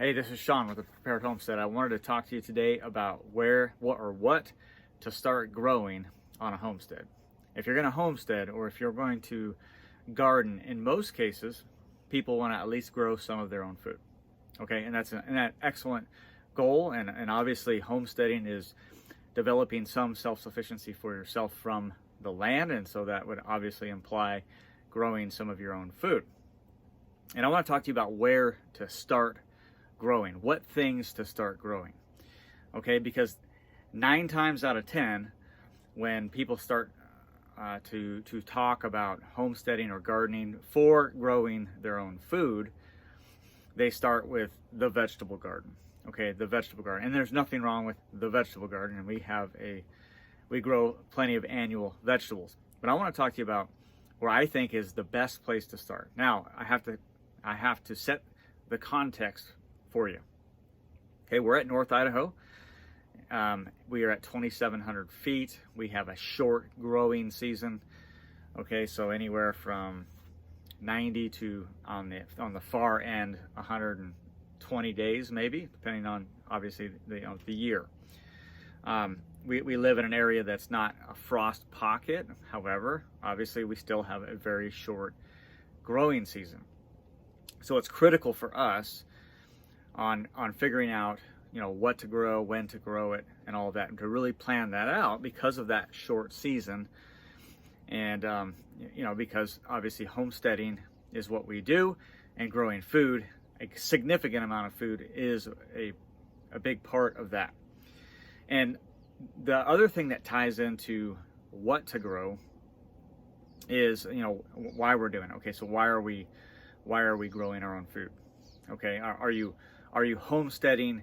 Hey, this is Sean with the Prepared Homestead. I wanted to talk to you today about what to start growing on a homestead. If you're going to homestead or if you're going to garden, in most cases, people want to at least grow some of their own food. Okay, and that's an excellent goal. And obviously, homesteading is developing some self-sufficiency for yourself from the land, and so that would obviously imply growing some of your own food. And I want to talk to you about where to start growing, what things to start growing. Okay, because 9 times out of 10, when people start to talk about homesteading or gardening for growing their own food, they start with the vegetable garden. Okay, the vegetable garden, and there's nothing wrong with the vegetable garden, and we grow plenty of annual vegetables. But I want to talk to you about where I think is the best place to start. Now, I have to set the context for you. Okay, we're at North Idaho. We are at 2,700 feet. We have a short growing season. Okay, so anywhere from 90 to on the far end 120 days, maybe, depending on obviously the year. We live in an area that's not a frost pocket. However, obviously we still have a very short growing season. So it's critical for us on figuring out, what to grow, when to grow it, and all of that, and to really plan that out because of that short season. And because obviously homesteading is what we do, and growing food, a significant amount of food, is a big part of that. And the other thing that ties into what to grow is why we're doing it. Okay, so why are we growing our own food? Okay, are you homesteading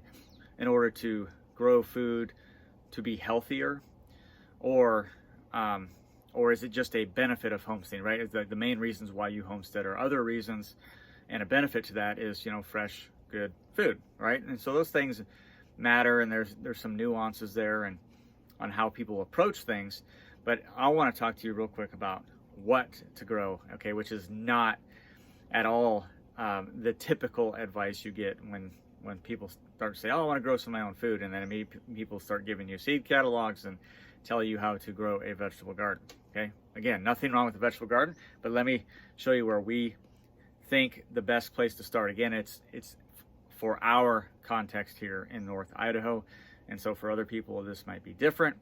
in order to grow food to be healthier, or is it just a benefit of homesteading? Right, is the main reasons why you homestead are other reasons, and a benefit to that is fresh, good food, right? And so those things matter, and there's some nuances there and on how people approach things. But I want to talk to you real quick about what to grow, okay, which is not at all the typical advice you get when people start to say, oh, I want to grow some of my own food, and then immediately people start giving you seed catalogs and tell you how to grow a vegetable garden. Okay, again, nothing wrong with the vegetable garden, but let me show you where we think the best place to start. Again, it's for our context here in North Idaho, and so for other people this might be different,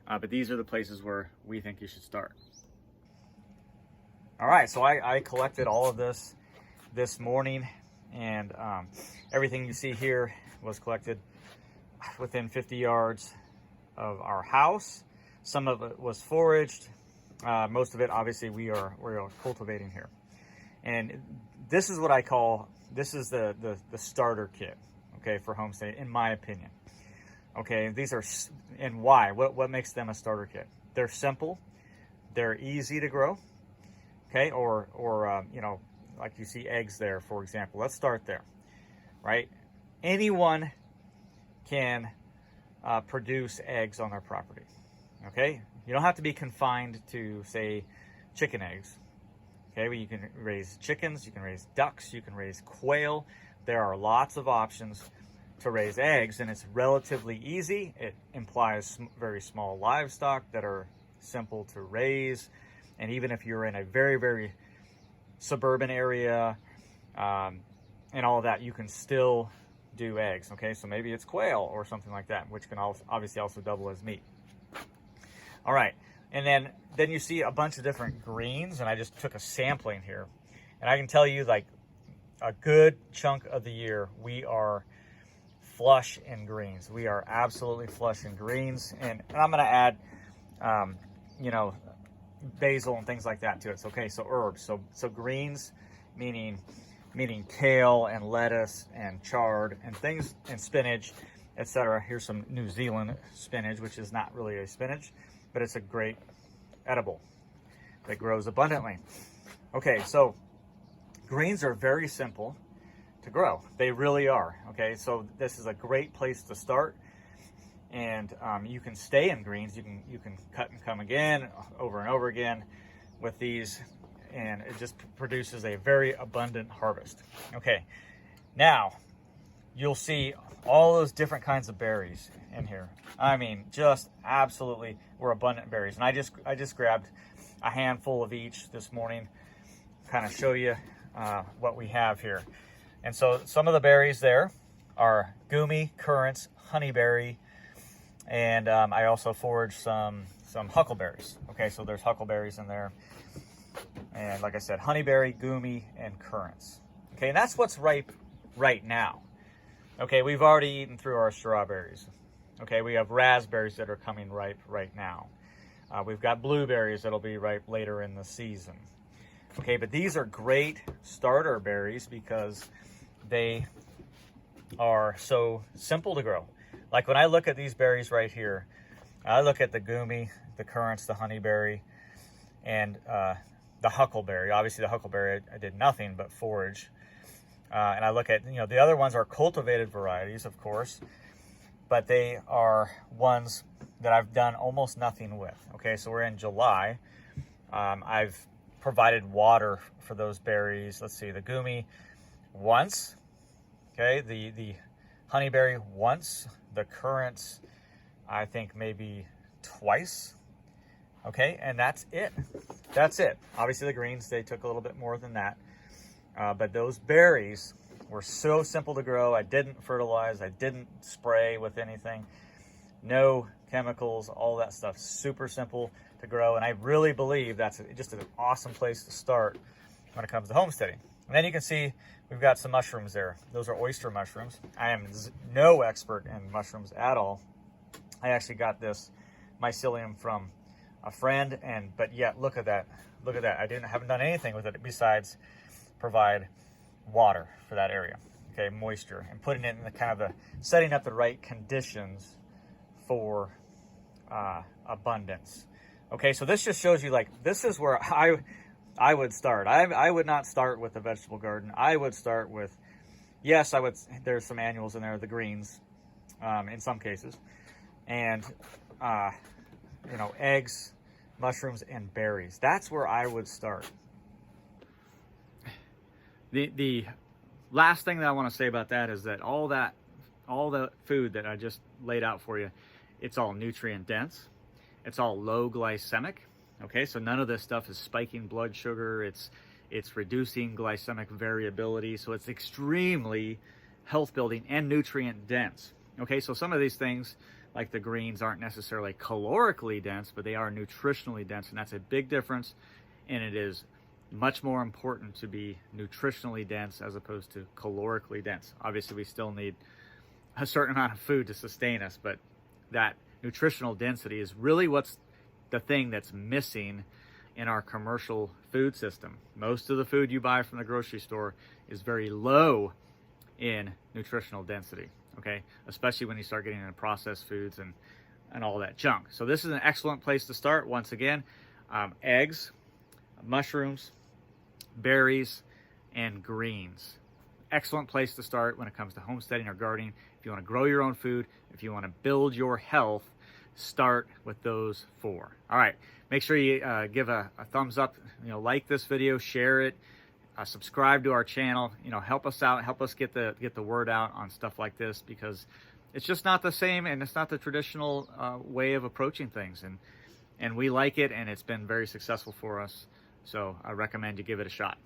but these are the places where we think you should start. All right, so I collected all of this morning, and everything you see here was collected within 50 yards of our house. Some of it was foraged. Most of it, obviously, we are cultivating here. And this is what I call, this is the starter kit, okay, for homestead, in my opinion. Okay, these are, and why? What makes them a starter kit? They're simple, they're easy to grow, okay, or like you see eggs there, for example. Let's start there, right? Anyone can produce eggs on their property, okay? You don't have to be confined to, say, chicken eggs. Okay, well, you can raise chickens, you can raise ducks, you can raise quail. There are lots of options to raise eggs, and it's relatively easy. It implies very small livestock that are simple to raise. And even if you're in a very, very suburban area and all of that, you can still do eggs. Okay, so maybe it's quail or something like that, which can obviously also double as meat. All right. And then you see a bunch of different greens, and I just took a sampling here. And I can tell you, like, a good chunk of the year, we are flush in greens. We are absolutely flush in greens. And I'm going to add, basil and things like that to it. So, okay, so herbs. So greens, meaning kale and lettuce and chard and things, and spinach, etc. Here's some New Zealand spinach, which is not really a spinach, but it's a great edible that grows abundantly. Okay, so greens are very simple to grow. They really are. Okay, so this is a great place to start, and you can stay in greens. You can cut and come again, over and over again with these, and it just produces a very abundant harvest. Okay, now you'll see all those different kinds of berries in here. I mean, just absolutely, we're abundant berries. And I just grabbed a handful of each this morning, kind of show you what we have here. And so some of the berries there are gumi, currants, honeyberry, and I also foraged some huckleberries. Okay, so there's huckleberries in there. And like I said, honeyberry, gumi, and currants. Okay, and that's what's ripe right now. Okay, we've already eaten through our strawberries. Okay, we have raspberries that are coming ripe right now. We've got blueberries that'll be ripe later in the season. Okay, but these are great starter berries because they are so simple to grow. Like when I look at these berries right here, I look at the gumi, the currants, the honeyberry, and the huckleberry. Obviously the huckleberry, I did nothing but forage. And I look at, the other ones are cultivated varieties, of course, but they are ones that I've done almost nothing with. Okay, so we're in July. I've provided water for those berries. Let's see, the gumi once, okay, the honeyberry once, the currants, I think maybe twice. Okay, and that's it. That's it. Obviously the greens, they took a little bit more than that. But those berries were so simple to grow. I didn't fertilize. I didn't spray with anything. No chemicals, all that stuff. Super simple to grow. And I really believe that's just an awesome place to start when it comes to homesteading. And then you can see we've got some mushrooms there. Those are oyster mushrooms. I am no expert in mushrooms at all. I actually got this mycelium from a friend, but yet look at that. Look at that. I haven't done anything with it besides provide water for that area, okay, moisture, and putting it in the kind of the setting up the right conditions for abundance. Okay, so this just shows you, like, this is where I would start. I would not start with a vegetable garden. I would start with, yes, there's some annuals in there, the greens, in some cases, and eggs, mushrooms, and berries. That's where I would start. The last thing that I want to say about that is that all the food that I just laid out for you, it's all nutrient dense. It's all low glycemic. Okay, so none of this stuff is spiking blood sugar. It's reducing glycemic variability. So it's extremely health building and nutrient dense. Okay, so some of these things, like the greens, aren't necessarily calorically dense, but they are nutritionally dense, and that's a big difference. And it is much more important to be nutritionally dense as opposed to calorically dense. Obviously, we still need a certain amount of food to sustain us, but that nutritional density is really what's the thing that's missing in our commercial food system. Most of the food you buy from the grocery store is very low in nutritional density, okay? Especially when you start getting into processed foods and all that junk. So this is an excellent place to start. Once again, eggs, mushrooms, berries, and greens. Excellent place to start when it comes to homesteading or gardening. If you want to grow your own food, if you want to build your health, start with those 4. All right, make sure you give a thumbs up, like this video, share it, subscribe to our channel, help us out, help us get the word out on stuff like this, because it's just not the same, and it's not the traditional way of approaching things, and we like it, and it's been very successful for us. So I recommend you give it a shot.